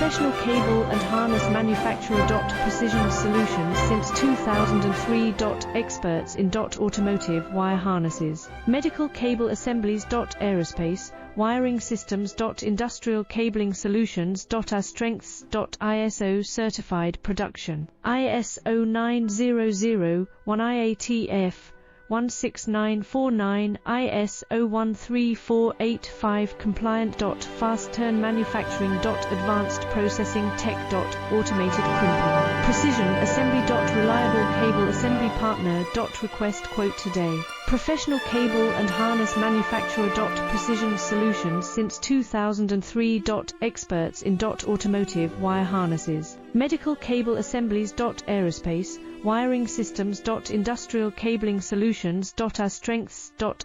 Professional cable and harness manufacturer. Precision Solutions since 2003. Experts in automotive wire harnesses. Medical cable assemblies. Aerospace wiring systems. Industrial cabling solutions. Our strengths. ISO certified production. ISO 9001 IATF 16949 ISO 13485 compliant. Fast turn manufacturing. Advanced processing tech. Automated crimping. Precision assembly. Reliable cable assembly partner. Request quote today. Professional cable and harness manufacturer. Precision Solutions since 2003. Experts in automotive wire harnesses. Medical cable assemblies. Aerospace wiring systems. Industrial cabling solutions. Our strengths.